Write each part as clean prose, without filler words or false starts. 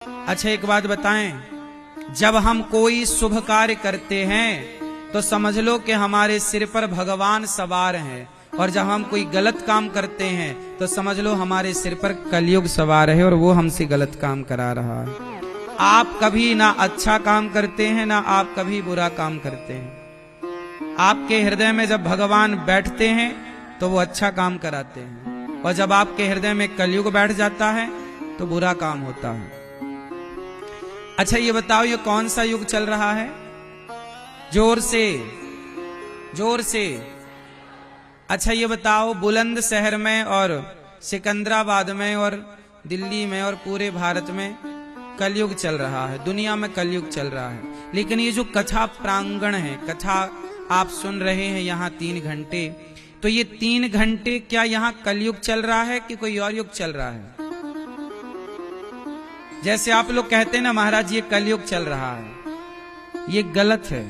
अच्छा एक बात बताएं, जब हम कोई शुभ कार्य करते हैं तो समझ लो कि हमारे सिर पर भगवान सवार हैं, और जब हम कोई गलत काम करते हैं तो समझ लो हमारे सिर पर कलयुग सवार है और वो हमसे गलत काम करा रहा है। आप कभी ना अच्छा काम करते हैं ना आप कभी बुरा काम करते हैं। आपके हृदय में जब भगवान बैठते हैं तो वो अच्छा काम कराते हैं, और जब आपके हृदय में कलयुग बैठ जाता है तो बुरा काम होता है। अच्छा ये बताओ, ये कौन सा युग चल रहा है? जोर से, जोर से। अच्छा ये बताओ, बुलंदशहर में और सिकंदराबाद में और दिल्ली में और पूरे भारत में कलयुग चल रहा है, दुनिया में कलयुग चल रहा है। लेकिन ये जो कथा प्रांगण है, कथा आप सुन रहे हैं यहाँ 3 घंटे, तो ये 3 घंटे क्या यहाँ कलयुग चल रहा है कि कोई और युग चल रहा है? जैसे आप लोग कहते हैं ना महाराज ये कलयुग चल रहा है, ये गलत है।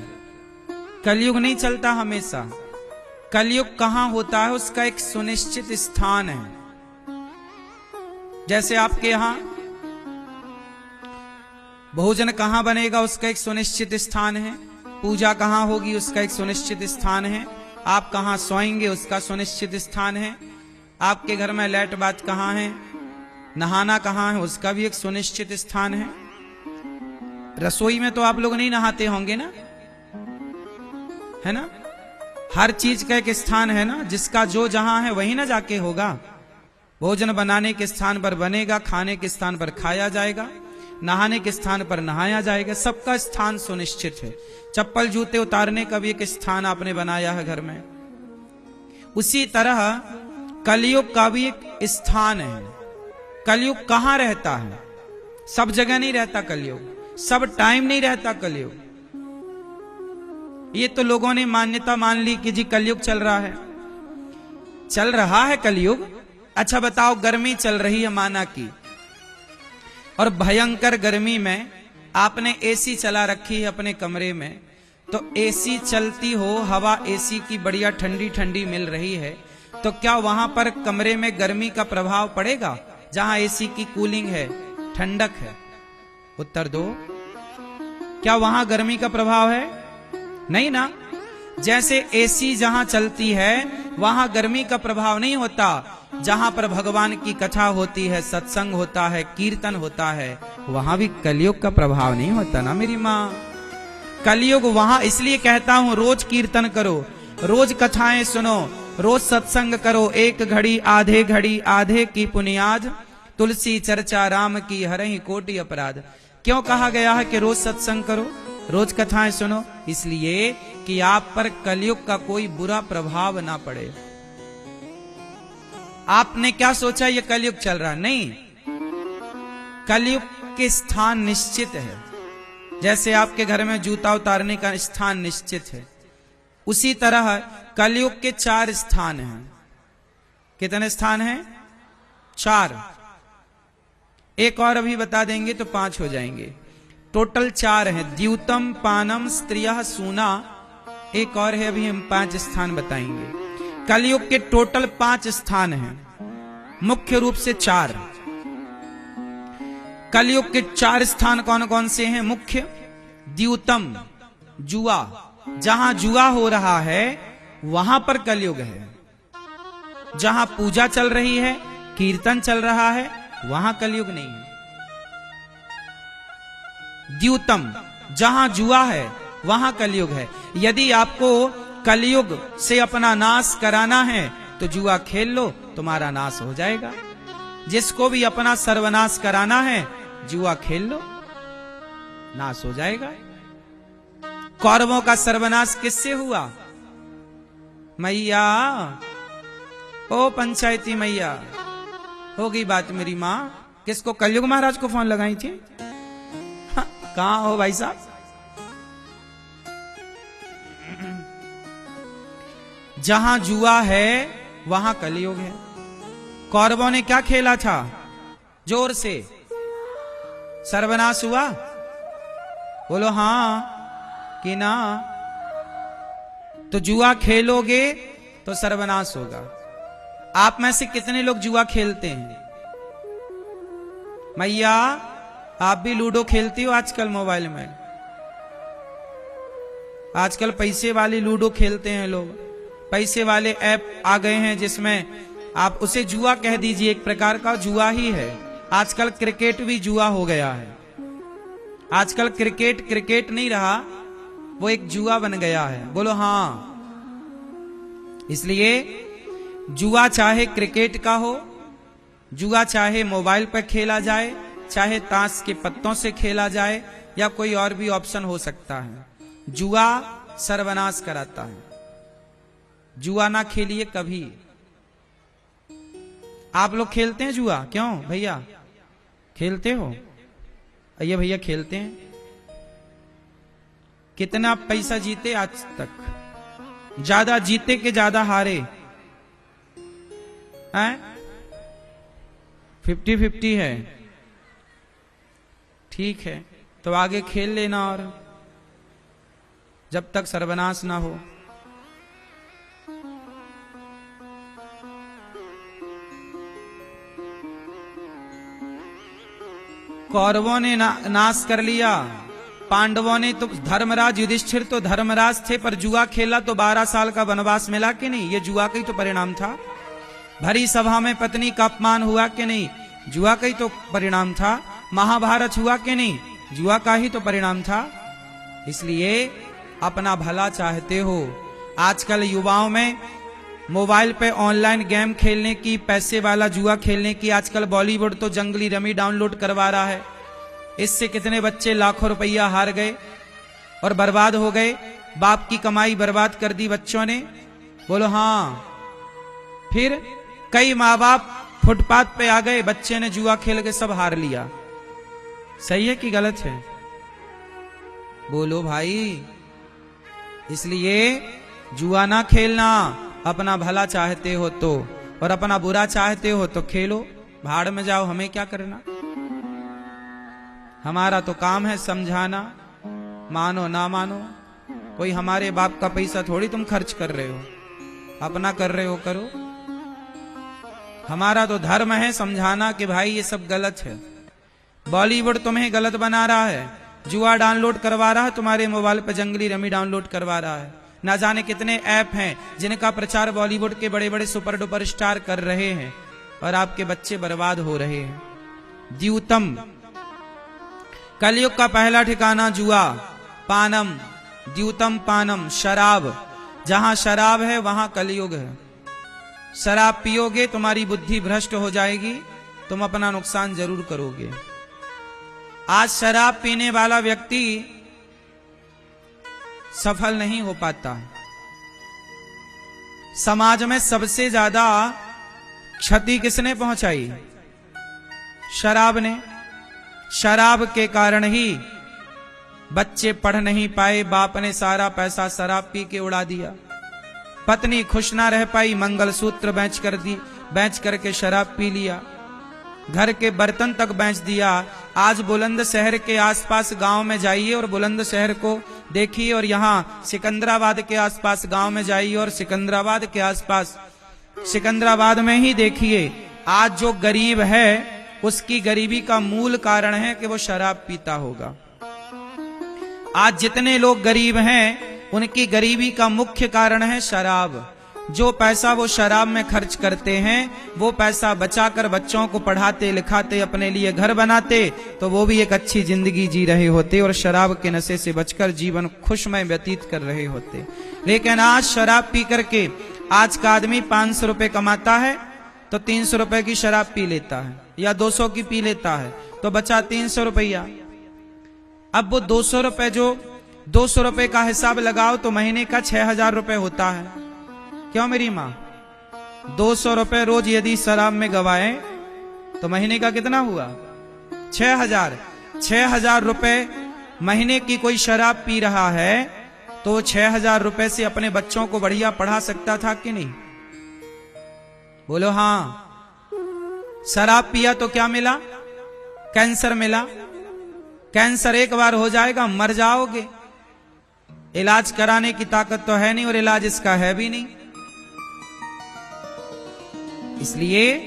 कलयुग नहीं चलता हमेशा। कलयुग कहां होता है उसका एक सुनिश्चित स्थान है। जैसे आपके यहां भोजन कहां बनेगा उसका एक सुनिश्चित स्थान है, पूजा कहां होगी उसका एक सुनिश्चित स्थान है, आप कहां सोएंगे उसका सुनिश्चित स्थान है, आपके घर में लाइट बात कहां है, नहाना कहां है उसका भी एक सुनिश्चित स्थान है। रसोई में तो आप लोग नहीं नहाते होंगे ना, है ना? हर चीज का एक स्थान है ना, जिसका जो जहां है वही ना जाके होगा। भोजन बनाने के स्थान पर बनेगा, खाने के स्थान पर खाया जाएगा, नहाने के स्थान पर नहाया जाएगा, सबका स्थान सुनिश्चित है। चप्पल जूते उतारने का भी एक स्थान आपने बनाया है घर में। उसी तरह कलयुग का भी एक स्थान है। कलयुग कहां रहता है? सब जगह नहीं रहता कलयुग, सब टाइम नहीं रहता कलयुग। ये तो लोगों ने मान्यता मान ली कि जी कलयुग चल रहा है, चल रहा है कलयुग। अच्छा बताओ, गर्मी चल रही है माना की, और भयंकर गर्मी में आपने एसी चला रखी है अपने कमरे में, तो एसी चलती हो, हवा एसी की बढ़िया ठंडी ठंडी मिल रही है, तो क्या वहां पर कमरे में गर्मी का प्रभाव पड़ेगा जहां एसी की कूलिंग है, ठंडक है? उत्तर दो, क्या वहां गर्मी का प्रभाव है? नहीं ना। जैसे एसी जहां चलती है वहां गर्मी का प्रभाव नहीं होता, जहां पर भगवान की कथा होती है, सत्संग होता है, कीर्तन होता है, वहां भी कलयुग का प्रभाव नहीं होता ना मेरी माँ। कलयुग वहां, इसलिए कहता हूं रोज कीर्तन करो, रोज कथाएं सुनो, रोज सत्संग करो। 1 घड़ी आधे घड़ी आधे की पुनियाद, तुलसी चर्चा राम की हरहि कोटि अपराध। क्यों कहा गया है कि रोज सत्संग करो, रोज कथाएं सुनो? इसलिए कि आप पर कलयुग का कोई बुरा प्रभाव ना पड़े। आपने क्या सोचा ये कलयुग चल रहा? नहीं, कलयुग के स्थान निश्चित है। जैसे आपके घर में जूता उतारने का स्थान निश्चित है, उसी तरह कलयुग के 4 स्थान हैं। कितने स्थान हैं? 4। एक और अभी बता देंगे तो 5 हो जाएंगे। टोटल 4 हैं। द्यूतम पानम स्त्रियः सूना, एक और है, अभी हम 5 स्थान बताएंगे। कलयुग के टोटल 5 स्थान हैं, मुख्य रूप से 4। कलयुग के 4 स्थान कौन कौन से हैं? मुख्य द्यूतम, जुआ, जहां जुआ हो रहा है वहां पर कलयुग है। जहां पूजा चल रही है, कीर्तन चल रहा है, वहां कलयुग नहीं है। द्यूतम, जहां जुआ है वहां कलयुग है। यदि आपको कलयुग से अपना नाश कराना है तो जुआ खेल लो, तुम्हारा नाश हो जाएगा। जिसको भी अपना सर्वनाश कराना है जुआ खेल लो, नाश हो जाएगा। कौरवों का सर्वनाश किससे हुआ? मैया, ओ पंचायती मैया, हो गई बात मेरी माँ। किसको? कलयुग महाराज को फोन लगाई थी। कहां हो भाई साहब? जहां जुआ है वहां कलयुग है। कौरवों ने क्या खेला था? जोर से सर्वनाश हुआ? बोलो हां कि ना। तो जुआ खेलोगे तो सर्वनाश होगा। आप में से कितने लोग जुआ खेलते हैं? मैया आप भी लूडो खेलती हो आजकल मोबाइल में? आजकल पैसे वाली लूडो खेलते हैं लोग। पैसे वाले ऐप आ गए हैं जिसमें आप उसे जुआ कह दीजिए, एक प्रकार का जुआ ही है। आजकल क्रिकेट भी जुआ हो गया है। आजकल क्रिकेट क्रिकेट नहीं रहा, वो एक जुआ बन गया है। बोलो हाँ। इसलिए जुआ चाहे क्रिकेट का हो, जुआ चाहे मोबाइल पर खेला जाए, चाहे ताश के पत्तों से खेला जाए, या कोई और भी ऑप्शन हो सकता है, जुआ सर्वनाश कराता है। जुआ ना खेलिए कभी। आप लोग खेलते हैं जुआ? क्यों भैया खेलते हो? ये भैया खेलते हैं। कितना पैसा जीते आज तक? ज्यादा जीते कि ज्यादा हारे? हैं? 50-50 है। ठीक है, तो आगे खेल लेना, और जब तक सर्वनाश ना हो। कौरवों ने नाश कर लिया, पांडवों ने तो, धर्मराज युधिष्ठिर तो धर्मराज थे, पर जुआ खेला तो 12 साल का वनवास मिला कि नहीं? ये जुआ का ही तो परिणाम था। भरी सभा में पत्नी का अपमान हुआ कि नहीं? जुआ का ही तो परिणाम था। महाभारत हुआ कि नहीं? जुआ का ही तो परिणाम था। इसलिए अपना भला चाहते हो। आजकल युवाओं में मोबाइल पे ऑनलाइन गेम खेलने की, पैसे वाला जुआ खेलने की, आजकल बॉलीवुड तो जंगली रमी डाउनलोड करवा रहा है। इससे कितने बच्चे लाखों रुपया हार गए और बर्बाद हो गए। बाप की कमाई बर्बाद कर दी बच्चों ने। बोलो हाँ। फिर कई माँ बाप फुटपाथ पे आ गए, बच्चे ने जुआ खेल के सब हार लिया। सही है कि गलत है? बोलो भाई। इसलिए जुआ ना खेलना। अपना भला चाहते हो तो, और अपना बुरा चाहते हो तो खेलो, भाड़ में जाओ, हमें क्या करना। हमारा तो काम है समझाना, मानो ना मानो। कोई हमारे बाप का पैसा थोड़ी तुम खर्च कर रहे हो, अपना कर रहे हो करो। हमारा तो धर्म है समझाना कि भाई ये सब गलत है। बॉलीवुड तुम्हें गलत बना रहा है, जुआ डाउनलोड करवा रहा है तुम्हारे मोबाइल पर, जंगली रमी डाउनलोड करवा रहा है। ना जाने कितने ऐप हैं जिनका प्रचार बॉलीवुड के बड़े बड़े सुपर डुपर स्टार कर रहे हैं, और आपके बच्चे बर्बाद हो रहे हैं। द्यूतम, कलयुग का पहला ठिकाना जुआ। पानम, द्यूतम पानम, शराब। जहां शराब है वहां कलयुग है। शराब पियोगे तुम्हारी बुद्धि भ्रष्ट हो जाएगी, तुम अपना नुकसान जरूर करोगे। आज शराब पीने वाला व्यक्ति सफल नहीं हो पाता। समाज में सबसे ज्यादा क्षति किसने पहुंचाई? शराब ने। शराब के कारण ही बच्चे पढ़ नहीं पाए, बाप ने सारा पैसा शराब पी के उड़ा दिया। पत्नी खुश ना रह पाई, मंगलसूत्र बेच करके शराब पी लिया। घर के बर्तन तक बेच दिया। आज बुलंदशहर के आसपास गांव में जाइए और बुलंदशहर को देखिए, और यहाँ सिकंदराबाद के आसपास गांव में जाइए और सिकंदराबाद के आसपास, सिकंदराबाद में ही देखिए, आज जो गरीब है उसकी गरीबी का मूल कारण है कि वो शराब पीता होगा। आज जितने लोग गरीब हैं उनकी गरीबी का मुख्य कारण है शराब। जो पैसा वो शराब में खर्च करते हैं, वो पैसा बचाकर बच्चों को पढ़ाते लिखाते, अपने लिए घर बनाते, तो वो भी एक अच्छी जिंदगी जी रहे होते और शराब के नशे से बचकर जीवन खुशमय व्यतीत कर रहे होते। लेकिन आज शराब पी करके आज का आदमी 500 रुपए कमाता है तो 300 रुपए की शराब पी लेता है, या 200 की पी लेता है, तो बचा 300 रुपया। अब वो 200 रुपए, जो 200 रुपए का हिसाब लगाओ तो महीने का 6000 रुपए होता है। क्यों मेरी माँ? 200 रुपए रोज यदि शराब में गवाए तो महीने का कितना हुआ? 6000। 6000 रुपए महीने की कोई शराब पी रहा है तो 6000 रुपए से अपने बच्चों को बढ़िया पढ़ा सकता था कि नहीं? बोलो हाँ। शराब पिया तो क्या मिला? कैंसर मिला। कैंसर एक बार हो जाएगा, मर जाओगे। इलाज कराने की ताकत तो है नहीं और इलाज इसका है भी नहीं। इसलिए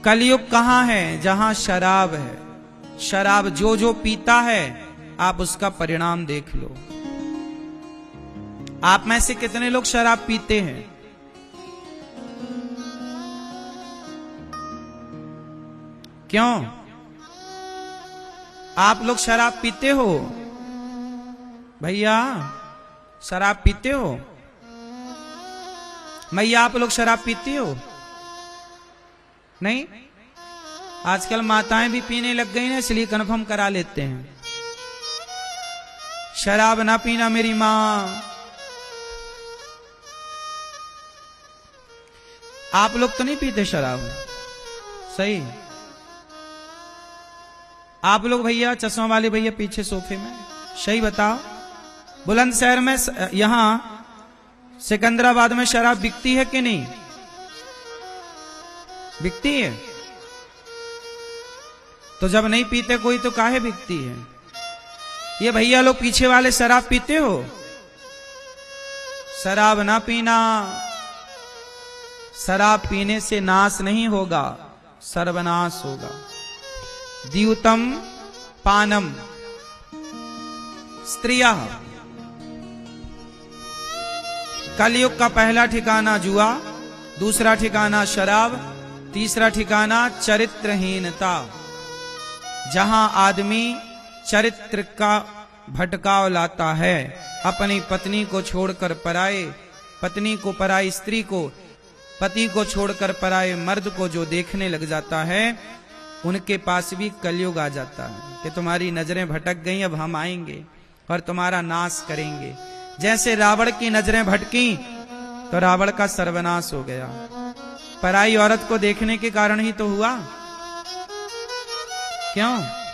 कलयुग कहां है? जहां शराब है। शराब जो जो पीता है आप उसका परिणाम देख लो। आप में से कितने लोग शराब पीते हैं? क्यों आप लोग शराब पीते हो? भैया शराब पीते हो? मैया आप लोग शराब पीती हो? नहीं? आजकल माताएं भी पीने लग गई ना, इसलिए कन्फर्म करा लेते हैं। शराब ना पीना मेरी मां। आप लोग तो नहीं पीते शराब? सही। आप लोग भैया चश्मा वाले भैया पीछे सोफे में, सही बताओ। बुलंदशहर में यहां सिकंदराबाद में शराब बिकती है कि नहीं? बिकती है। तो जब नहीं पीते कोई तो काहे बिकती है? ये भैया लोग पीछे वाले शराब पीते हो? शराब ना पीना। शराब पीने से नाश नहीं होगा, सर्वनाश होगा। द्यूतम पानम। स्त्रिया। कलयुग का पहला ठिकाना जुआ, दूसरा ठिकाना शराब, तीसरा ठिकाना चरित्रहीनता। जहां आदमी चरित्र का भटकाव लाता है, अपनी पत्नी को छोड़कर पराए, पत्नी को पराई स्त्री को, पति को छोड़कर पराए मर्द को जो देखने लग जाता है, उनके पास भी कलयुग आ जाता है कि तुम्हारी नजरें भटक गई, अब हम आएंगे और तुम्हारा नाश करेंगे। जैसे रावण की नजरें भटकी तो रावण का सर्वनाश हो गया। पराई औरत को देखने के कारण ही तो हुआ। क्यों?